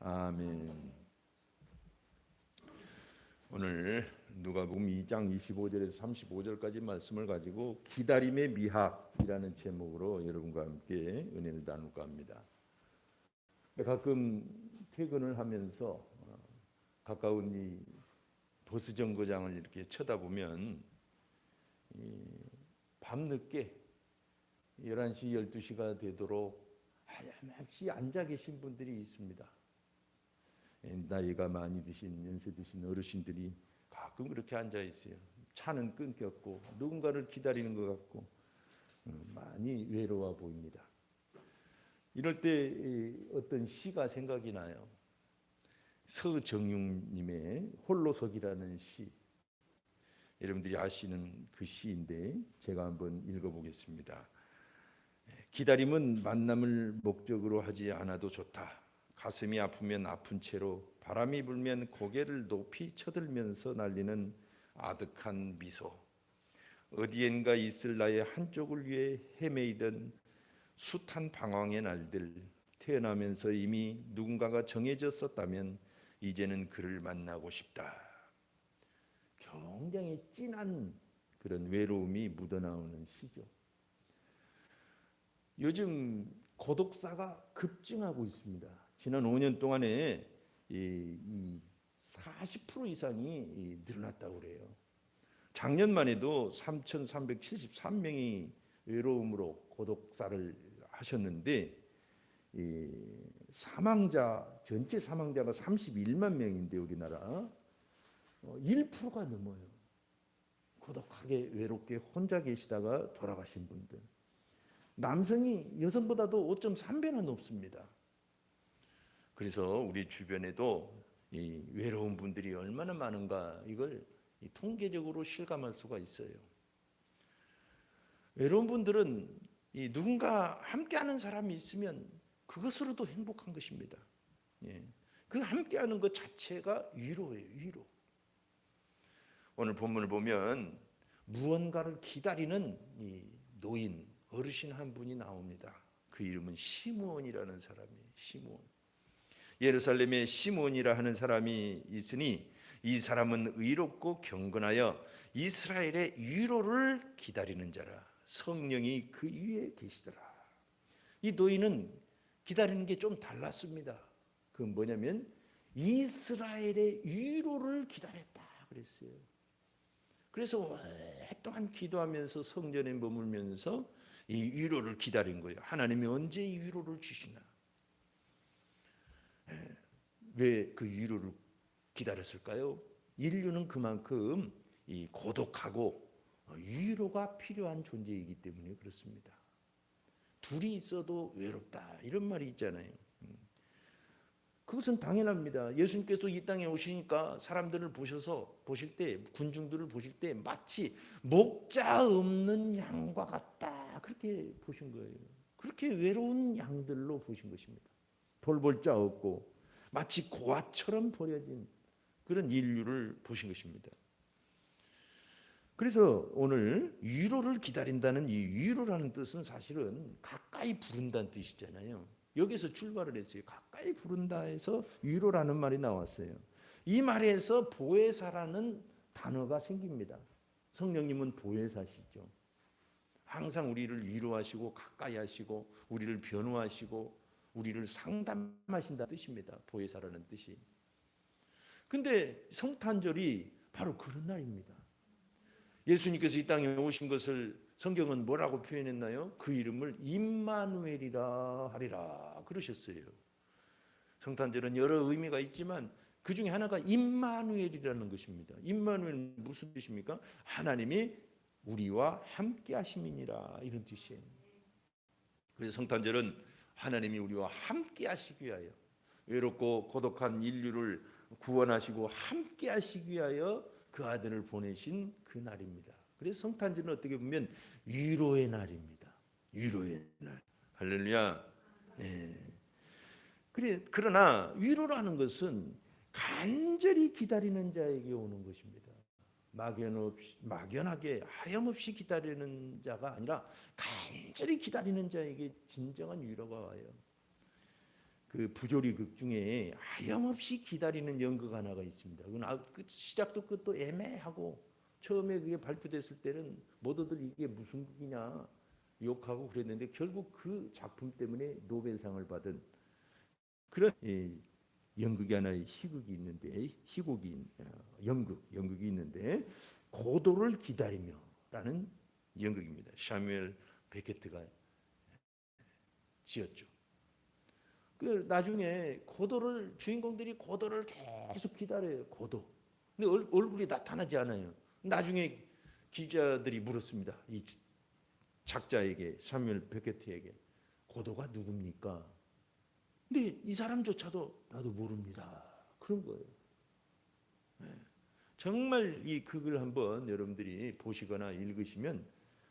아멘. 오늘 누가복음 2장 25절에서 35절까지 말씀을 가지고 기다림의 미학이라는 제목으로 여러분과 함께 은혜를 나눌까 합니다. 가끔 퇴근을 하면서 가까운 이 버스 정거장을 이렇게 쳐다보면 밤늦게 11시, 12시가 되도록 하염없이 앉아 계신 분들이 있습니다. 나이가 많이 드신, 연세 드신 어르신들이 가끔 그렇게 앉아 있어요. 차는 끊겼고 누군가를 기다리는 것 같고 많이 외로워 보입니다. 이럴 때 어떤 시가 생각이 나요. 서정육님의 홀로서기라는 시, 여러분들이 아시는 그 시인데 제가 한번 읽어보겠습니다. 기다림은 만남을 목적으로 하지 않아도 좋다. 가슴이 아프면 아픈 채로 바람이 불면 고개를 높이 쳐들면서 날리는 아득한 미소. 어디엔가 있을 나의 한쪽을 위해 헤매이던 숱한 방황의 날들, 태어나면서 이미 누군가가 정해졌었다면 이제는 그를 만나고 싶다. 굉장히 진한 그런 외로움이 묻어나오는 시죠. 요즘 고독사가 급증하고 있습니다. 지난 5년 동안에 40% 이상이 늘어났다고 그래요. 작년만 해도 3,373명이 외로움으로 고독사를 하셨는데 전체 사망자가 31만 명인데 우리나라 1%가 넘어요. 고독하게 외롭게 혼자 계시다가 돌아가신 분들. 남성이 여성보다도 5.3배나 높습니다. 그래서 우리 주변에도 이 외로운 분들이 얼마나 많은가 이걸 통계적으로 실감할 수가 있어요. 외로운 분들은 누군가 함께하는 사람이 있으면 그것으로도 행복한 것입니다. 그 함께하는 것 자체가 위로예요. 위로. 오늘 본문을 보면 무언가를 기다리는 이 노인, 어르신 한 분이 나옵니다. 그 이름은 시므온이라는 사람이에요. 시므온. 예루살렘에 시므온이라 하는 사람이 있으니 이 사람은 의롭고 경건하여 이스라엘의 위로를 기다리는 자라. 성령이 그 위에 계시더라. 이 노인은 기다리는 게 좀 달랐습니다. 그건 뭐냐면 이스라엘의 위로를 기다렸다 그랬어요. 그래서 오랫동안 기도하면서 성전에 머물면서 이 위로를 기다린 거예요. 하나님이 언제 이 위로를 주시나? 왜 그 위로를 기다렸을까요? 인류는 그만큼 이 고독하고 위로가 필요한 존재이기 때문에 그렇습니다. 둘이 있어도 외롭다 이런 말이 있잖아요. 그것은 당연합니다. 예수님께서 이 땅에 오시니까 사람들을 보실 때, 군중들을 보실 때 마치 목자 없는 양과 같다 그렇게 보신 거예요. 그렇게 외로운 양들로 보신 것입니다. 돌볼 자 없고 마치 고아처럼 버려진 그런 인류를 보신 것입니다. 그래서 오늘 위로를 기다린다는 이 위로라는 뜻은 사실은 가까이 부른다는 뜻이잖아요. 여기서 출발을 했어요. 가까이 부른다 해서 위로라는 말이 나왔어요. 이 말에서 보혜사라는 단어가 생깁니다. 성령님은 보혜사시죠. 항상 우리를 위로하시고 가까이 하시고 우리를 변호하시고 우리를 상담하신다는 뜻입니다. 보혜사라는 뜻이. 근데 성탄절이 바로 그런 날입니다. 예수님께서 이 땅에 오신 것을 성경은 뭐라고 표현했나요? 그 이름을 임마누엘이라 하리라 그러셨어요. 성탄절은 여러 의미가 있지만 그 중에 하나가 임마누엘이라는 것입니다. 임마누엘은 무슨 뜻입니까? 하나님이 우리와 함께 하심이니라 이런 뜻이에요. 그래서 성탄절은 하나님이 우리와 함께 하시기 위하여 외롭고 고독한 인류를 구원하시고 함께 하시기 위하여 그 아들을 보내신 그 날입니다. 그래서 성탄절은 어떻게 보면 위로의 날입니다. 위로의 날. 할렐루야. 그러나 위로라는 것은 간절히 기다리는 자에게 오는 것입니다. 막연하게 하염없이 기다리는 자가 아니라 간절히 기다리는 자에게 진정한 위로가 와요. 그 부조리극 중에 하염없이 기다리는 연극 하나가 있습니다. 그건 그 시작도 끝도 애매하고 처음에 그게 발표됐을 때는 모두들 이게 무슨 극이냐 욕하고 그랬는데 결국 그 작품 때문에 노벨상을 받은 그런 연극이 하나의 희극이 있는데 연극이 있는데 고도를 기다리며라는 연극입니다. 샤뮤엘 베케트가 지었죠. 그 나중에 주인공들이 고도를 계속 기다려요. 고도. 근데 얼굴이 나타나지 않아요. 나중에 기자들이 물었습니다. 이 작자에게, 샤뮤엘 베케트에게 고도가 누굽니까? 근데 이 사람조차도 나도 모릅니다. 그런 거예요. 정말 이 극을 한번 여러분들이 보시거나 읽으시면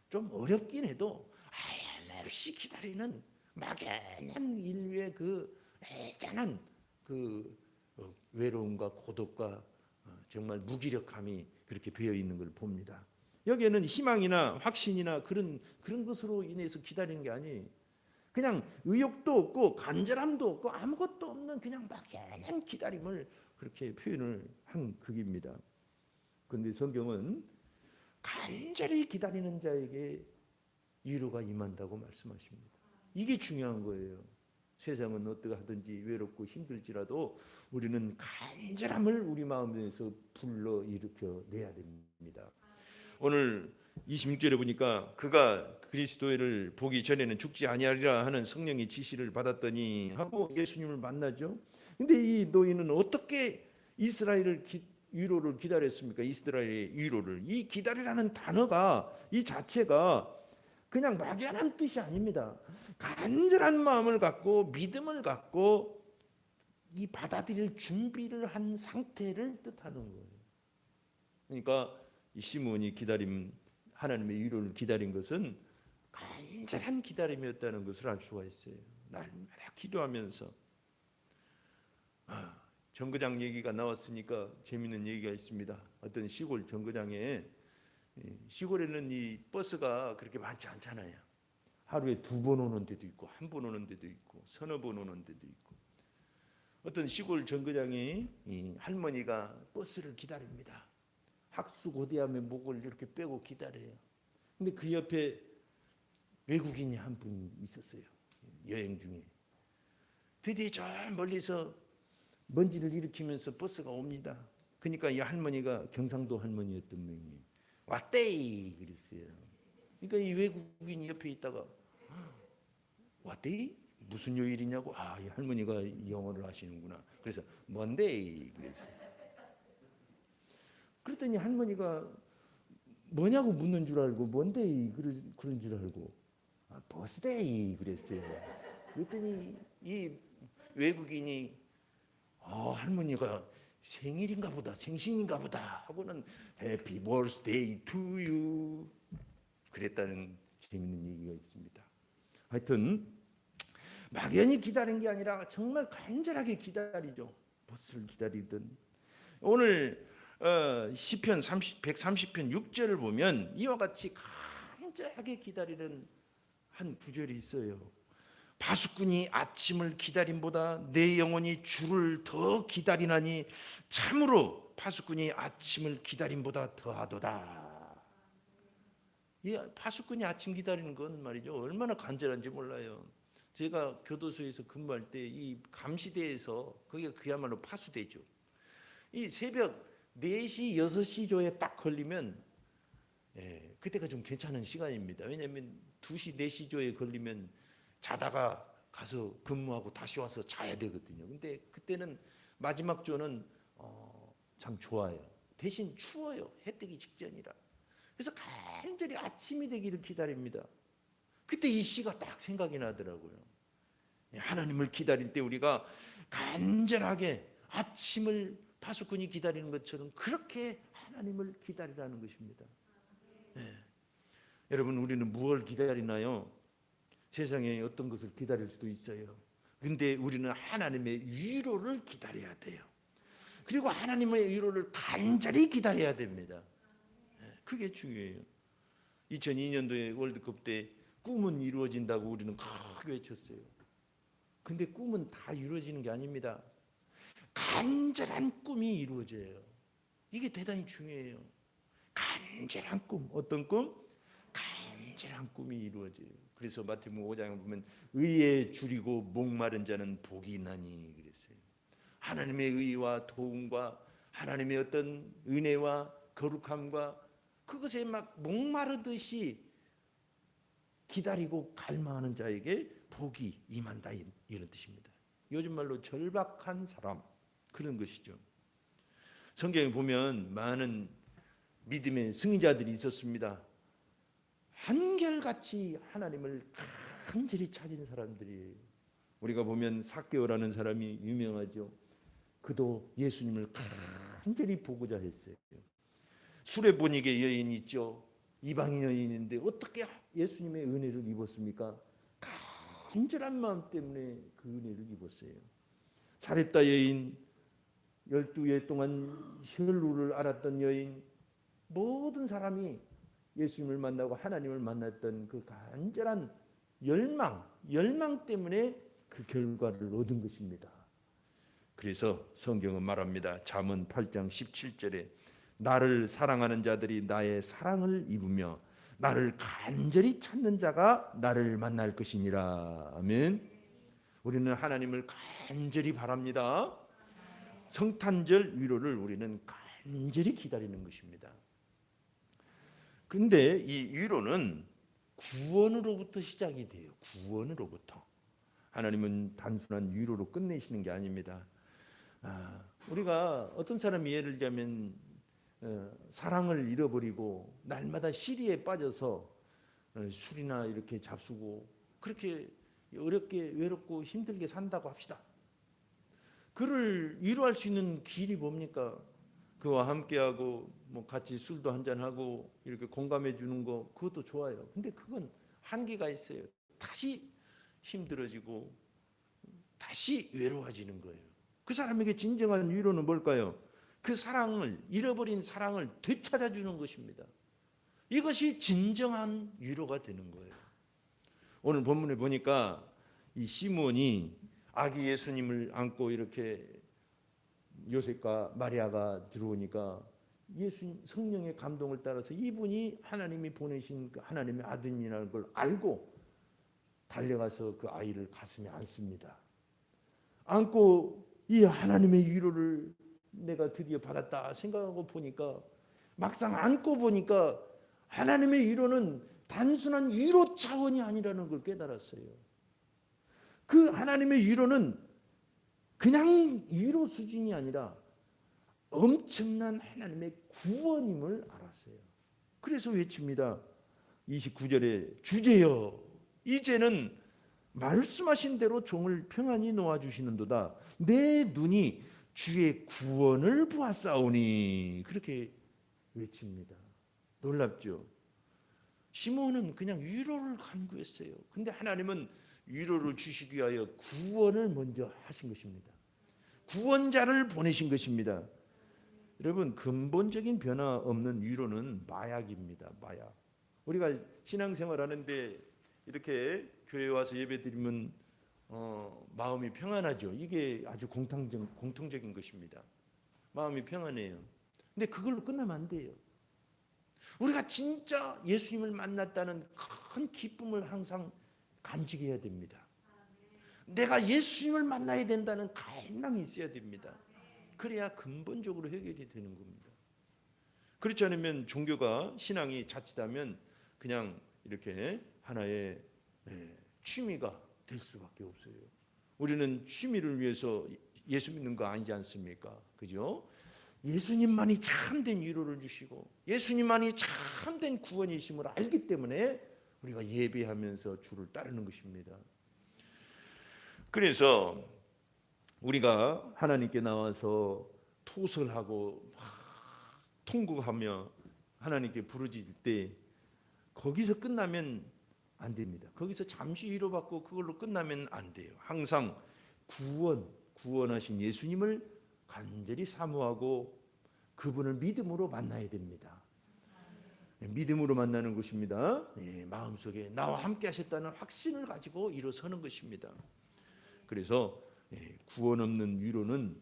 좀 어렵긴 해도 하염없이 기다리는 막연한 인류의 그 애잔한 그 외로움과 고독과 정말 무기력함이 그렇게 배어 있는 걸 봅니다. 여기에는 희망이나 확신이나 그런 것으로 인해서 기다리는 게 아니에요. 그냥 의욕도 없고 간절함도 없고 아무것도 없는 그냥 막연한 기다림을 그렇게 표현을 한 극입니다. 그런데 성경은 간절히 기다리는 자에게 위로가 임한다고 말씀하십니다. 이게 중요한 거예요. 세상은 어떻게 하든지 외롭고 힘들지라도 우리는 간절함을 우리 마음에서 불러 일으켜 내야 됩니다. 오늘 26절에 보니까 그가 그리스도를 보기 전에는 죽지 아니하리라 하는 성령의 지시를 받았더니 하고 예수님을 만나죠. 근데 이 노인은 어떻게 이스라엘을 위로를 기다렸습니까? 이스라엘의 위로를. 이 기다리라는 단어가 이 자체가 그냥 막연한 뜻이 아닙니다. 간절한 마음을 갖고 믿음을 갖고 이 받아들일 준비를 한 상태를 뜻하는 거예요. 그러니까 이 시몬이 하나님의 위로를 기다린 것은 간절한 기다림이었다는 것을 알 수가 있어요. 날마다 기도하면서 정거장 얘기가 나왔으니까 재미있는 얘기가 있습니다. 어떤 시골 정거장에 시골에는 이 버스가 그렇게 많지 않잖아요. 하루에 2번 오는 데도 있고 1번 오는 데도 있고 서너 번 오는 데도 있고 어떤 시골 정거장에 이 할머니가 버스를 기다립니다. 학수고대하며 목을 이렇게 빼고 기다려요. 근데 그 옆에 외국인이 한 분 있었어요. 여행 중에. 드디어 저 멀리서 먼지를 일으키면서 버스가 옵니다. 그러니까 이 할머니가 경상도 할머니였던 분이 왔데이 그랬어요. 그러니까 이 외국인이 옆에 있다가 왔데이? 무슨 요일이냐고. 이 할머니가 영어를 하시는구나. 그래서 먼데이 그랬어요. 그랬더니 할머니가 뭐냐고 묻는 줄 알고 먼데이 그런 줄 알고 버스데이 그랬어요. 그랬더니 이 외국인이 할머니가 생일인가 보다 생신인가 보다 하고는 해피 버스데이 투 유 그랬다는 재밌는 얘기가 있습니다. 하여튼 막연히 기다린 게 아니라 정말 간절하게 기다리죠. 버스를 기다리든. 오늘 시편 130편 6절을 보면 이와 같이 간절하게 기다리는 한 구절이 있어요. 파수꾼이 아침을 기다림보다 내 영혼이 주를 더 기다리나니 참으로 파수꾼이 아침을 기다림보다 더하도다. 이 파수꾼이 아침 기다리는 건 말이죠. 얼마나 간절한지 몰라요. 제가 교도소에서 근무할 때 이 감시대에서 그게 그야말로 파수대죠. 이 새벽 4시, 6시 조에 딱 걸리면 그때가 좀 괜찮은 시간입니다. 왜냐하면 2시, 4시 조에 걸리면 자다가 가서 근무하고 다시 와서 자야 되거든요. 근데 그때는 마지막 조는 참 좋아요. 대신 추워요. 해 뜨기 직전이라. 그래서 간절히 아침이 되기를 기다립니다. 그때 이 시가 딱 생각이 나더라고요. 하나님을 기다릴 때 우리가 간절하게 아침을 파수꾼이 기다리는 것처럼 그렇게 하나님을 기다리라는 것입니다. 여러분 우리는 무엇을 기다리나요? 세상에 어떤 것을 기다릴 수도 있어요. 근데 우리는 하나님의 위로를 기다려야 돼요. 그리고 하나님의 위로를 간절히 기다려야 됩니다. 그게 중요해요. 2002년도에 월드컵 때 꿈은 이루어진다고 우리는 크게 외쳤어요. 근데 꿈은 다 이루어지는 게 아닙니다. 간절한 꿈이 이루어져요. 이게 대단히 중요해요. 간절한 꿈. 어떤 꿈? 간절한 꿈이 이루어져요. 그래서 마태복음 5장에 보면 의에 줄이고 목마른 자는 복이 있나니 그랬어요. 하나님의 의와 도움과 하나님의 어떤 은혜와 거룩함과 그것에 막 목마르듯이 기다리고 갈망하는 자에게 복이 임한다, 이런 뜻입니다. 요즘 말로 절박한 사람, 그런 것이죠. 성경에 보면 많은 믿음의 승리자들이 있었습니다. 한결같이 하나님을 간절히 찾은 사람들이에요. 우리가 보면 삭개오라는 사람이 유명하죠. 그도 예수님을 간절히 보고자 했어요. 수레보니게 여인 있죠. 이방인 여인인데 어떻게 예수님의 은혜를 입었습니까? 간절한 마음 때문에 그 은혜를 입었어요. 사렙다 여인, 12해 동안 혈루를 앓았던 여인, 모든 사람이 예수님을 만나고 하나님을 만났던 그 간절한 열망 때문에 그 결과를 얻은 것입니다. 그래서 성경은 말합니다. 잠언 8장 17절에 나를 사랑하는 자들이 나의 사랑을 입으며 나를 간절히 찾는 자가 나를 만날 것이니라. 아멘. 우리는 하나님을 간절히 바랍니다. 성탄절 위로를 우리는 간절히 기다리는 것입니다. 근데 이 위로는 구원으로부터 시작이 돼요. 구원으로부터. 하나님은 단순한 위로로 끝내시는 게 아닙니다. 우리가 어떤 사람이 예를 들자면 사랑을 잃어버리고 날마다 시리에 빠져서 술이나 이렇게 잡수고 그렇게 어렵게 외롭고 힘들게 산다고 합시다. 그를 위로할 수 있는 길이 뭡니까? 그와 함께하고 뭐 같이 술도 한잔하고 이렇게 공감해 주는 거, 그것도 좋아요. 근데 그건 한계가 있어요. 다시 힘들어지고 다시 외로워지는 거예요. 그 사람에게 진정한 위로는 뭘까요? 그 사랑을, 잃어버린 사랑을 되찾아주는 것입니다. 이것이 진정한 위로가 되는 거예요. 오늘 본문에 보니까 이 시몬이 아기 예수님을 안고 이렇게 요셉과 마리아가 들어오니까 예수님 성령의 감동을 따라서 이분이 하나님이 보내신 그 하나님의 아들이라는 걸 알고 달려가서 그 아이를 가슴에 안습니다. 안고 이 하나님의 위로를 내가 드디어 받았다 생각하고 보니까 막상 안고 보니까 하나님의 위로는 단순한 위로 차원이 아니라는 걸 깨달았어요. 그 하나님의 위로는 그냥 위로 수준이 아니라 엄청난 하나님의 구원임을 알았어요. 그래서 외칩니다. 29절에 주제여 이제는 말씀하신 대로 종을 평안히 놓아주시는도다. 내 눈이 주의 구원을 보았사오니. 그렇게 외칩니다. 놀랍죠? 시몬은 그냥 위로를 간구했어요. 근데 하나님은 위로를 주시기 위하여 구원을 먼저 하신 것입니다. 구원자를 보내신 것입니다. 여러분, 근본적인 변화 없는 위로는 마약입니다. 마약. 우리가 신앙생활 하는데 이렇게 교회 와서 예배드리면 마음이 평안하죠. 이게 아주 공통적인 것입니다. 마음이 평안해요. 근데 그걸로 끝나면 안 돼요. 우리가 진짜 예수님을 만났다는 큰 기쁨을 항상 간직해야 됩니다. 내가 예수님을 만나야 된다는 갈망이 있어야 됩니다. 그래야 근본적으로 해결이 되는 겁니다. 그렇지 않으면 종교가, 신앙이 자칫하면 그냥 이렇게 하나의 취미가 될 수밖에 없어요. 우리는 취미를 위해서 예수 믿는 거 아니지 않습니까? 그죠? 예수님만이 참된 위로를 주시고 예수님만이 참된 구원이심을 알기 때문에 우리가 예배하면서 주를 따르는 것입니다. 그래서 우리가 하나님께 나와서 토설하고 통곡하며 하나님께 부르짖을 때 거기서 끝나면 안 됩니다. 거기서 잠시 위로받고 그걸로 끝나면 안 돼요. 항상 구원하신 예수님을 간절히 사모하고 그분을 믿음으로 만나야 됩니다. 믿음으로 만나는 것입니다. 마음속에 나와 함께 하셨다는 확신을 가지고 일어서는 것입니다. 그래서 구원 없는 위로는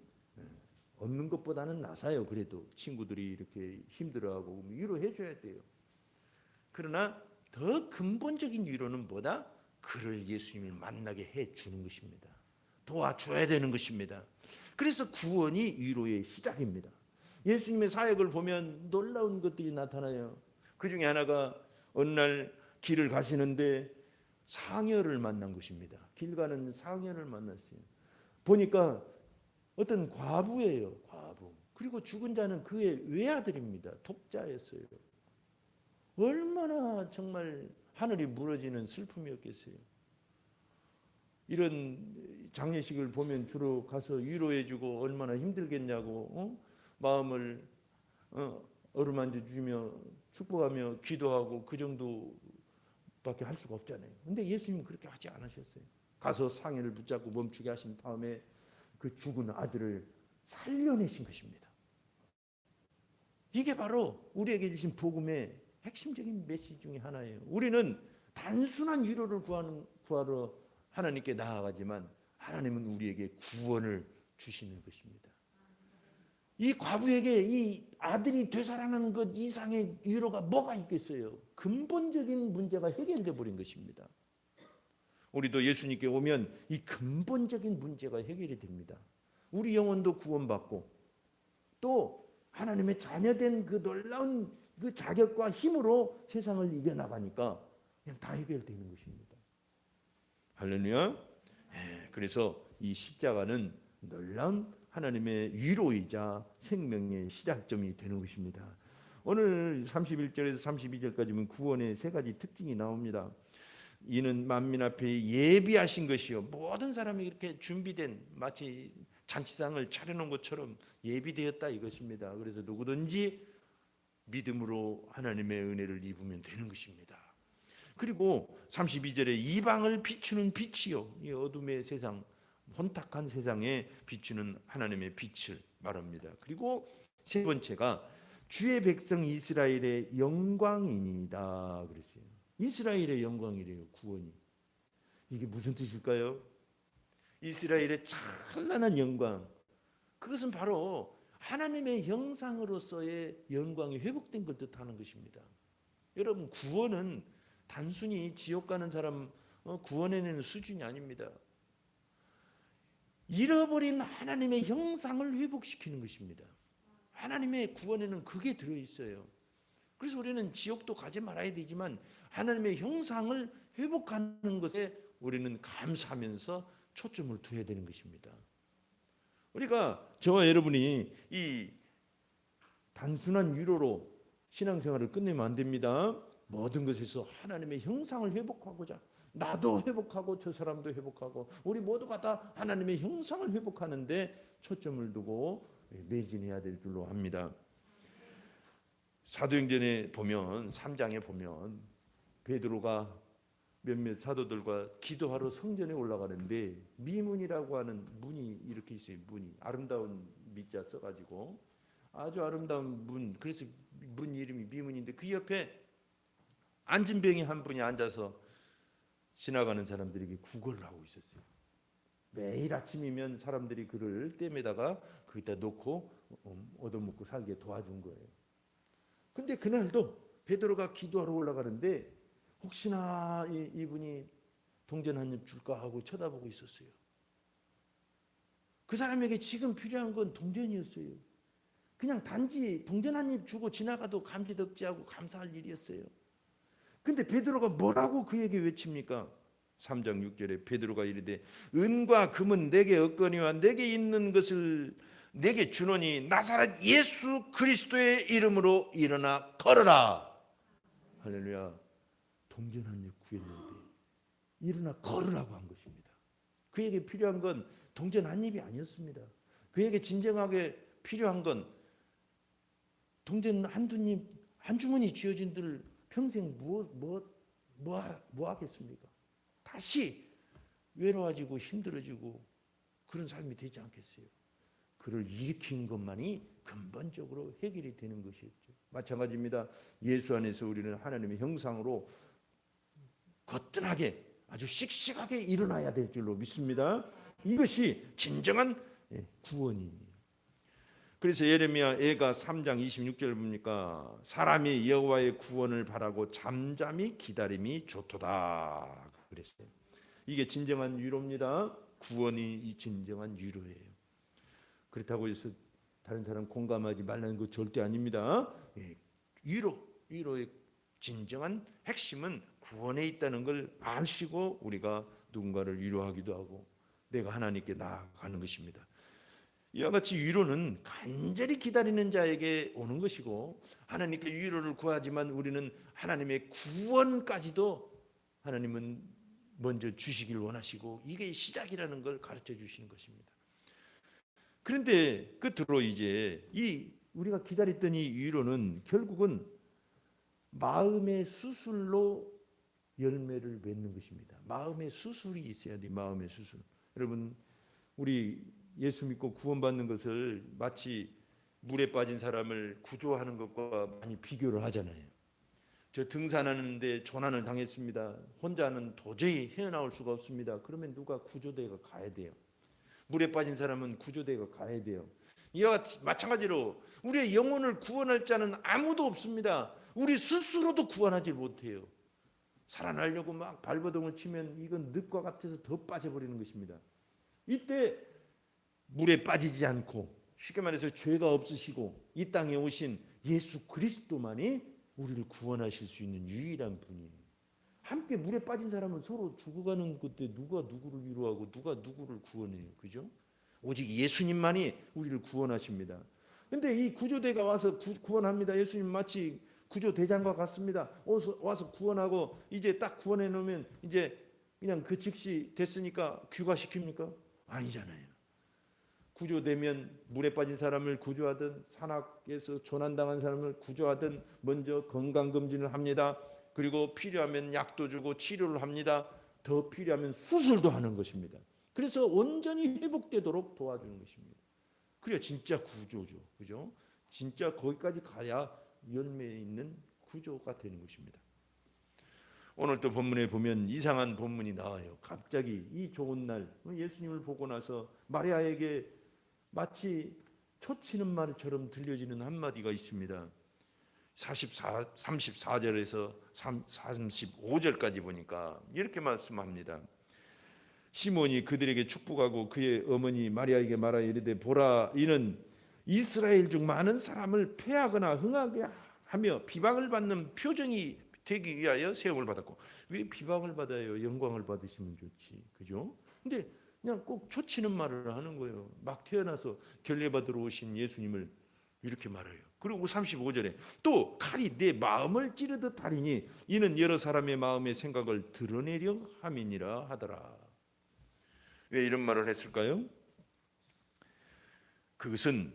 없는 것보다는 나아요. 그래도 친구들이 이렇게 힘들어하고 위로해 줘야 돼요. 그러나 더 근본적인 위로는 뭐다? 그를 예수님을 만나게 해 주는 것입니다. 도와줘야 되는 것입니다. 그래서 구원이 위로의 시작입니다. 예수님의 사역을 보면 놀라운 것들이 나타나요. 그 중에 하나가 어느 날 길을 가시는데 상여를 만난 것입니다. 길 가는 상여를 만났어요. 보니까 어떤 과부예요. 과부. 그리고 죽은 자는 그의 외아들입니다. 독자였어요. 얼마나 정말 하늘이 무너지는 슬픔이었겠어요. 이런 장례식을 보면 주로 가서 위로해주고 얼마나 힘들겠냐고 마음을 어루만져 주며 축복하며 기도하고 그 정도밖에 할 수가 없잖아요. 근데 예수님은 그렇게 하지 않으셨어요. 가서 상해를 붙잡고 멈추게 하신 다음에 그 죽은 아들을 살려내신 것입니다. 이게 바로 우리에게 주신 복음의 핵심적인 메시지 중에 하나예요. 우리는 단순한 위로를 구하러 하나님께 나아가지만 하나님은 우리에게 구원을 주시는 것입니다. 이 과부에게 이 아들이 되살아나는 것 이상의 위로가 뭐가 있겠어요? 근본적인 문제가 해결돼 버린 것입니다. 우리도 예수님께 오면 이 근본적인 문제가 해결이 됩니다. 우리 영혼도 구원받고 또 하나님의 자녀된 그 놀라운 그 자격과 힘으로 세상을 이겨나가니까 그냥 다 해결되는 것입니다. 할렐루야. 그래서 이 십자가는 놀라운 하나님의 위로이자 생명의 시작점이 되는 것입니다. 오늘 31절에서 32절까지 보면 구원의 세 가지 특징이 나옵니다. 이는 만민 앞에 예비하신 것이요, 모든 사람이 이렇게 준비된 마치 잔치상을 차려놓은 것처럼 예비되었다 이것입니다. 그래서 누구든지 믿음으로 하나님의 은혜를 입으면 되는 것입니다. 그리고 32절에 이방을 비추는 빛이요, 이 어둠의 세상, 혼탁한 세상에 비추는 하나님의 빛을 말합니다. 그리고 세 번째가 주의 백성 이스라엘의 영광이니이다 그랬어요. 이스라엘의 영광이래요. 구원이. 이게 무슨 뜻일까요? 이스라엘의 찬란한 영광, 그것은 바로 하나님의 형상으로서의 영광이 회복된 걸 뜻하는 것입니다. 여러분, 구원은 단순히 지옥 가는 사람 구원해내는 수준이 아닙니다. 잃어버린 하나님의 형상을 회복시키는 것입니다. 하나님의 구원에는 그게 들어있어요. 그래서 우리는 지옥도 가지 말아야 되지만 하나님의 형상을 회복하는 것에 우리는 감사하면서 초점을 둬야 되는 것입니다. 우리가 저와 여러분이 이 단순한 위로로 신앙생활을 끝내면 안 됩니다. 모든 것에서 하나님의 형상을 회복하고자, 나도 회복하고 저 사람도 회복하고 우리 모두가 다 하나님의 형상을 회복하는데 초점을 두고 매진해야 될 줄로 압니다. 사도행전에 보면 3장에 보면 베드로가 몇몇 사도들과 기도하러 성전에 올라가는데 미문이라고 하는 문이 이렇게 있어요. 문이 아름다운 미자 써가지고 아주 아름다운 문, 그래서 문 이름이 미문인데 그 옆에 안진병이 한 분이 앉아서 지나가는 사람들에게 구걸을 하고 있었어요. 매일 아침이면 사람들이 그를 댐에다가 거기다 놓고 얻어먹고 살게 도와준 거예요. 근데 그날도 베드로가 기도하러 올라가는데 혹시나 이분이 동전 한 입 줄까 하고 쳐다보고 있었어요. 그 사람에게 지금 필요한 건 동전이었어요. 그냥 단지 동전 한 입 주고 지나가도 감지덕지하고 감사할 일이었어요. 근데 베드로가 뭐라고 그에게 외칩니까? 3장 6절에 베드로가 이르되 은과 금은 내게 없거니와 내게 있는 것을 내게 주노니 나사렛 예수 그리스도의 이름으로 일어나 걸어라. 할렐루야. 동전 한 입 구했는데 일어나 걸으라고 한 것입니다. 그에게 필요한 건 동전 한 입이 아니었습니다. 그에게 진정하게 필요한 건 동전 한두 입, 한 주머니 쥐어진들 평생 뭐 하겠습니까? 다시 외로워지고 힘들어지고 그런 삶이 되지 않겠어요? 그를 일으킨 것만이 근본적으로 해결이 되는 것이었죠. 마찬가지입니다. 예수 안에서 우리는 하나님의 형상으로 거뜬하게 아주 씩씩하게 일어나야 될 줄로 믿습니다. 이것이 진정한 구원이에요. 그래서 예레미야가 3장 26절 보니까 사람이 여호와의 구원을 바라고 잠잠히 기다림이 좋도다 그랬어요. 이게 진정한 위로입니다. 구원이 이 진정한 위로예요. 그렇다고 해서 다른 사람 공감하지 말라는 거 절대 아닙니다. 위로의 진정한 핵심은 구원에 있다는 걸 아시고 우리가 누군가를 위로하기도 하고 내가 하나님께 나아가는 것입니다. 이와 같이 위로는 간절히 기다리는 자에게 오는 것이고 하나님께 위로를 구하지만 우리는 하나님의 구원까지도 하나님은 먼저 주시길 원하시고 이게 시작이라는 걸 가르쳐 주시는 것입니다. 그런데 끝으로 이제 이 우리가 기다렸던 이 위로는 결국은 마음의 수술로 열매를 맺는 것입니다. 마음의 수술이 있어야 돼. 마음의 수술. 여러분 우리 예수 믿고 구원받는 것을 마치 물에 빠진 사람을 구조하는 것과 많이 비교를 하잖아요. 저 등산하는데 조난을 당했습니다. 혼자는 도저히 헤어나올 수가 없습니다. 그러면 누가 구조대가 가야 돼요. 물에 빠진 사람은 구조대가 가야 돼요. 이와 마찬가지로 우리의 영혼을 구원할 자는 아무도 없습니다. 우리 스스로도 구원하지 못해요. 살아나려고 막 발버둥을 치면 이건 늪과 같아서 더 빠져버리는 것입니다. 이때 물에 빠지지 않고 쉽게 말해서 죄가 없으시고 이 땅에 오신 예수 그리스도만이 우리를 구원하실 수 있는 유일한 분이에요. 함께 물에 빠진 사람은 서로 죽어가는 그때 누가 누구를 위로하고 누가 누구를 구원해요. 그죠? 오직 예수님만이 우리를 구원하십니다. 근데 이 구조대가 와서 구원합니다. 예수님 마치 구조대장과 같습니다. 와서 구원하고 이제 딱 구원해 놓으면 이제 그냥 그 즉시 됐으니까 귀가시킵니까? 아니잖아요. 구조되면 물에 빠진 사람을 구조하든 산악에서 조난당한 사람을 구조하든 먼저 건강검진을 합니다. 그리고 필요하면 약도 주고 치료를 합니다. 더 필요하면 수술도 하는 것입니다. 그래서 온전히 회복되도록 도와주는 것입니다. 그래야 진짜 구조죠. 그죠? 진짜 거기까지 가야 열매 있는 구조가 되는 것입니다. 오늘 또 본문에 보면 이상한 본문이 나와요. 갑자기 이 좋은 날 예수님을 보고 나서 마리아에게 마치 초치는 말처럼 들려지는 한마디가 있습니다. 34절에서 35절까지 보니까 이렇게 말씀합니다. 시몬이 그들에게 축복하고 그의 어머니 마리아에게 말하여 이르되 보라 이는 이스라엘 중 많은 사람을 패하거나 흥하게 하며 비방을 받는 표정이 되기 위하여 세움을 받았고 왜 비방을 받아요? 영광을 받으시면 좋지. 그죠? 근데 그냥 꼭 초치는 말을 하는 거예요. 막 태어나서 결례받으러 오신 예수님을 이렇게 말해요. 그리고 35절에 또 칼이 내 마음을 찌르듯 하리니 이는 여러 사람의 마음의 생각을 드러내려 함이니라 하더라. 왜 이런 말을 했을까요? 그것은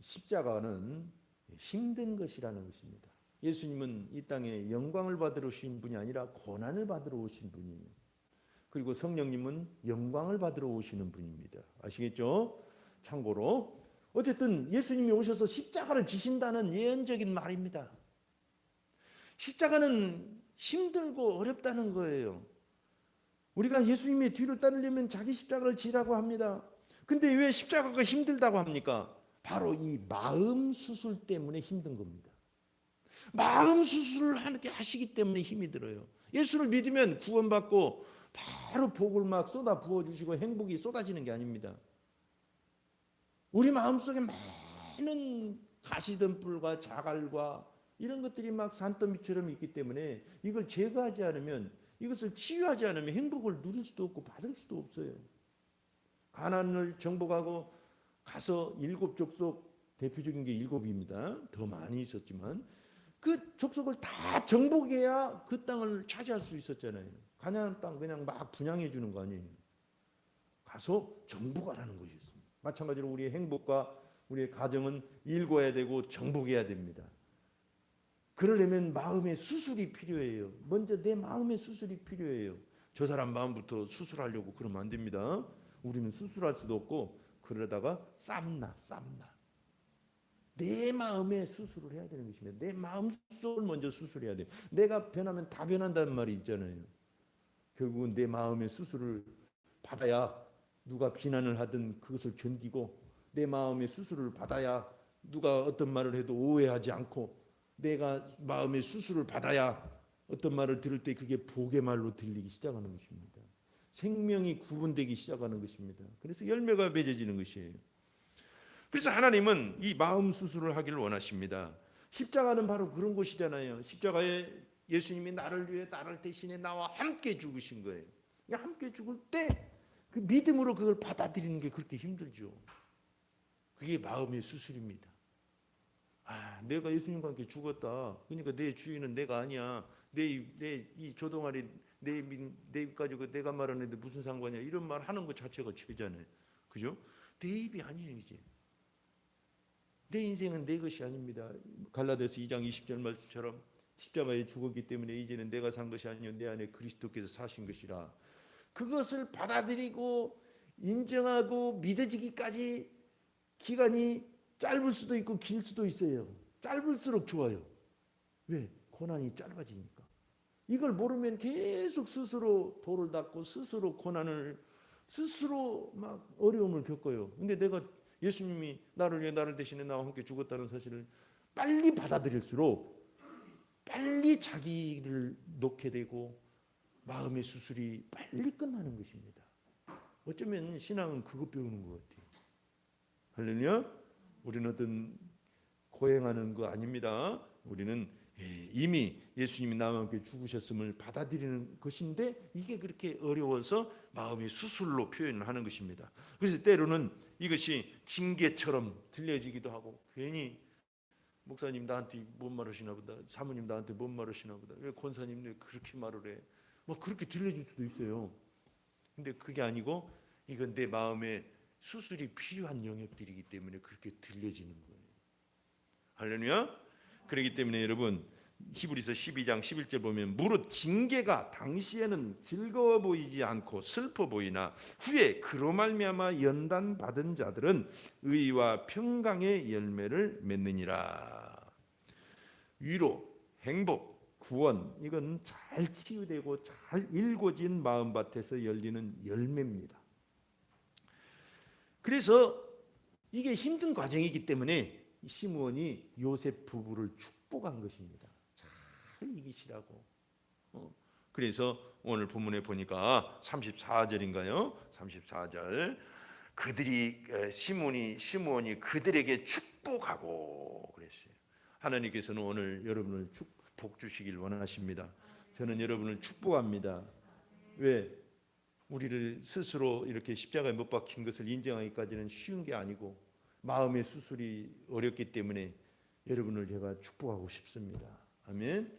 십자가는 힘든 것이라는 것입니다. 예수님은 이 땅에 영광을 받으러 오신 분이 아니라 고난을 받으러 오신 분이에요. 그리고 성령님은 영광을 받으러 오시는 분입니다. 아시겠죠? 참고로 어쨌든 예수님이 오셔서 십자가를 지신다는 예언적인 말입니다. 십자가는 힘들고 어렵다는 거예요. 우리가 예수님의 뒤를 따르려면 자기 십자가를 지라고 합니다. 근데 왜 십자가가 힘들다고 합니까? 바로 이 마음 수술 때문에 힘든 겁니다. 마음 수술을 하시기 때문에 힘이 들어요. 예수를 믿으면 구원받고 바로 복을 막 쏟아 부어주시고 행복이 쏟아지는 게 아닙니다. 우리 마음속에 많은 가시덤불과 자갈과 이런 것들이 막 산더미처럼 있기 때문에 이걸 제거하지 않으면 이것을 치유하지 않으면 행복을 누릴 수도 없고 받을 수도 없어요. 가나안을 정복하고 가서 7 족속 대표적인 게 7입니다. 더 많이 있었지만 그 족속을 다 정복해야 그 땅을 차지할 수 있었잖아요. 가나안 땅 그냥 막 분양해 주는 거 아니에요. 가서 정복하라는 것이었습니다. 마찬가지로 우리의 행복과 우리의 가정은 일궈야 되고 정복해야 됩니다. 그러려면 마음의 수술이 필요해요. 먼저 내 마음의 수술이 필요해요. 저 사람 마음부터 수술하려고 그러면 안 됩니다. 우리는 수술할 수도 없고 그러다가 쌈나. 내 마음의 수술을 해야 되는 것입니다. 내 마음속을 먼저 수술해야 돼요. 내가 변하면 다 변한다는 말이 있잖아요. 결국은 내 마음의 수술을 받아야 누가 비난을 하든 그것을 견디고 내 마음의 수술을 받아야 누가 어떤 말을 해도 오해하지 않고 내가 마음의 수술을 받아야 어떤 말을 들을 때 그게 복의 말로 들리기 시작하는 것입니다. 생명이 구분되기 시작하는 것입니다. 그래서 열매가 맺어지는 것이에요. 그래서 하나님은 이 마음 수술을 하기를 원하십니다. 십자가는 바로 그런 것이잖아요. 십자가에 예수님이 나를 위해 나를 대신해 나와 함께 죽으신 거예요. 함께 죽을 때 그 믿음으로 그걸 받아들이는 게 그렇게 힘들죠. 그게 마음의 수술입니다. 내가 예수님과 함께 죽었다. 그러니까 내 주인은 내가 아니야. 내 이 조동아리 내 입 가지고 내가 말하는데 무슨 상관이야. 이런 말 하는 것 자체가 죄잖아요. 그죠? 내 입이 아니에요 이제. 내 인생은 내 것이 아닙니다. 갈라디아서 2장 20절 말씀처럼 십자가에 죽었기 때문에 이제는 내가 산 것이 아니요 내 안에 그리스도께서 사신 것이라. 그것을 받아들이고 인정하고 믿어지기까지 기간이 짧을 수도 있고 길 수도 있어요. 짧을수록 좋아요. 왜? 고난이 짧아지니까. 이걸 모르면 계속 스스로 돌을 닦고 스스로 고난을 스스로 막 어려움을 겪어요. 근데 내가 예수님이 나를 위해 나를 대신해 나와 함께 죽었다는 사실을 빨리 받아들일수록 빨리 자기를 놓게 되고 마음의 수술이 빨리 끝나는 것입니다. 어쩌면 신앙은 그것 배우는 것 같아요. 할렐루야. 우리는 어떤 고행하는 거 아닙니다. 우리는 이미 예수님이 나와 함께 죽으셨음을 받아들이는 것인데 이게 그렇게 어려워서 마음의 수술로 표현을 하는 것입니다. 그래서 때로는 이것이 징계처럼 들려지기도 하고 괜히 목사님 나한테 뭔 말하시나 보다. 사모님 나한테 뭔 말하시나 보다. 왜 권사님 왜 그렇게 말을 해. 뭐 그렇게 들려질 수도 있어요. 근데 그게 아니고 이건 내 마음에 수술이 필요한 영역들이기 때문에 그렇게 들려지는 거예요. 할렐루야. 그렇기 때문에 여러분 히브리서 12장 11절 보면 무릇 징계가 당시에는 즐거워 보이지 않고 슬퍼 보이나 후에 그로 말미암아 연단 받은 자들은 의와 평강의 열매를 맺느니라. 위로, 행복, 구원 이건 잘 치유되고 잘 일궈진 마음밭에서 열리는 열매입니다. 그래서 이게 힘든 과정이기 때문에 시므온이 요셉 부부를 축복한 것입니다. 잘 이기시라고. 그래서 오늘 본문에 보니까 34절인가요? 34절 그들이 시므온이 그들에게 축복하고 그랬어요. 하나님께서는 오늘 여러분을 복 주시길 원하십니다. 저는 여러분을 축복합니다. 왜? 우리를 스스로 이렇게 십자가에 못 박힌 것을 인정하기까지는 쉬운 게 아니고 마음의 수술이 어렵기 때문에 여러분을 제가 축복하고 싶습니다. 아멘.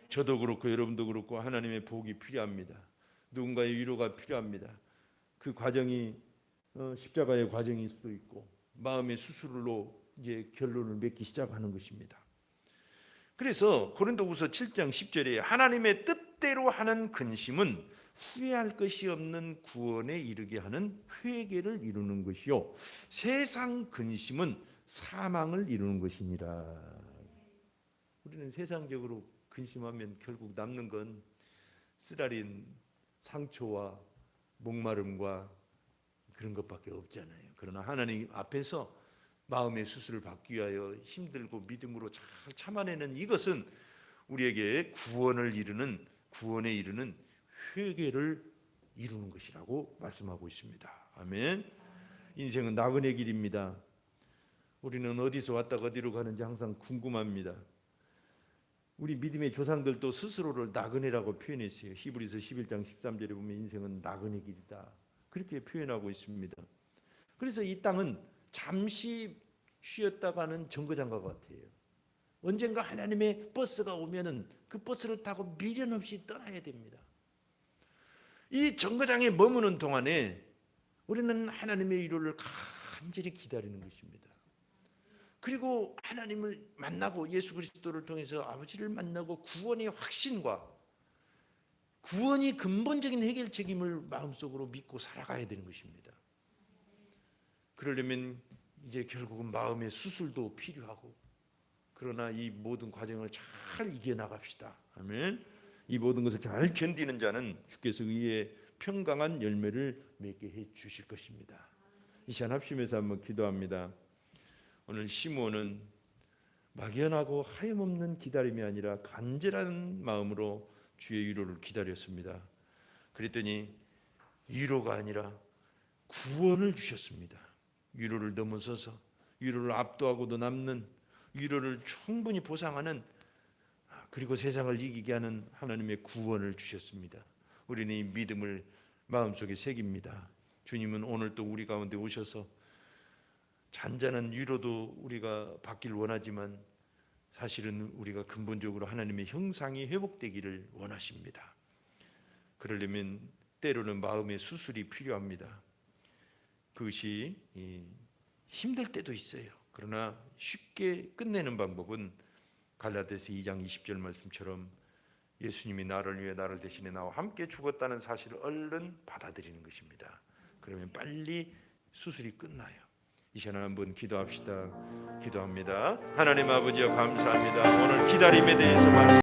저도 그렇고 여러분도 그렇고 하나님의 복이 필요합니다. 누군가의 위로가 필요합니다. 그 과정이 십자가의 과정일 수도 있고 마음의 수술로 이제 결론을 맺기 시작하는 것입니다. 그래서 고린도후서 7장 10절에 하나님의 뜻대로 하는 근심은 후회할 것이 없는 구원에 이르게 하는 회개를 이루는 것이요 세상 근심은 사망을 이루는 것이니라. 우리는 세상적으로 근심하면 결국 남는 건 쓰라린 상처와 목마름과 그런 것밖에 없잖아요. 그러나 하나님 앞에서 마음의 수술을 받기 위하여 힘들고 믿음으로 잘 참아내는 이것은 우리에게 구원에 이르는 회개를 이루는 것이라고 말씀하고 있습니다. 아멘. 인생은 나그네 길입니다. 우리는 어디서 왔다가 어디로 가는지 항상 궁금합니다. 우리 믿음의 조상들도 스스로를 나그네라고 표현했어요. 히브리서 11장 13절에 보면 인생은 나그네 길이다. 그렇게 표현하고 있습니다. 그래서 이 땅은 잠시 쉬었다가는 정거장과 같아요. 언젠가 하나님의 버스가 오면은 그 버스를 타고 미련 없이 떠나야 됩니다. 이 정거장에 머무는 동안에 우리는 하나님의 위로를 간절히 기다리는 것입니다. 그리고 하나님을 만나고 예수 그리스도를 통해서 아버지를 만나고 구원의 확신과 구원이 근본적인 해결책임을 마음속으로 믿고 살아가야 되는 것입니다. 그러려면 이제 결국은 마음의 수술도 필요하고 그러나 이 모든 과정을 잘 이겨나갑시다. 아멘. 이 모든 것을 잘 견디는 자는 주께서 의에 평강한 열매를 맺게 해 주실 것입니다. 이 시간 합심해서 한번 기도합니다. 오늘 시므온은 막연하고 하염없는 기다림이 아니라 간절한 마음으로 주의 위로를 기다렸습니다. 그랬더니 위로가 아니라 구원을 주셨습니다. 위로를 넘어서서 위로를 압도하고도 남는, 위로를 충분히 보상하는, 그리고 세상을 이기게 하는 하나님의 구원을 주셨습니다. 우리는 이 믿음을 마음속에 새깁니다. 주님은 오늘 또 우리 가운데 오셔서 잔잔한 위로도 우리가 받길 원하지만 사실은 우리가 근본적으로 하나님의 형상이 회복되기를 원하십니다. 그러려면 때로는 마음의 수술이 필요합니다. 그것이 힘들 때도 있어요. 그러나 쉽게 끝내는 방법은 갈라디아서 2장 20절 말씀처럼 예수님이 나를 위해 나를 대신해 나와 함께 죽었다는 사실을 얼른 받아들이는 것입니다. 그러면 빨리 수술이 끝나요. 이 시간 한번 기도합시다. 기도합니다. 하나님 아버지여 감사합니다. 오늘 기다림에 대해서 말씀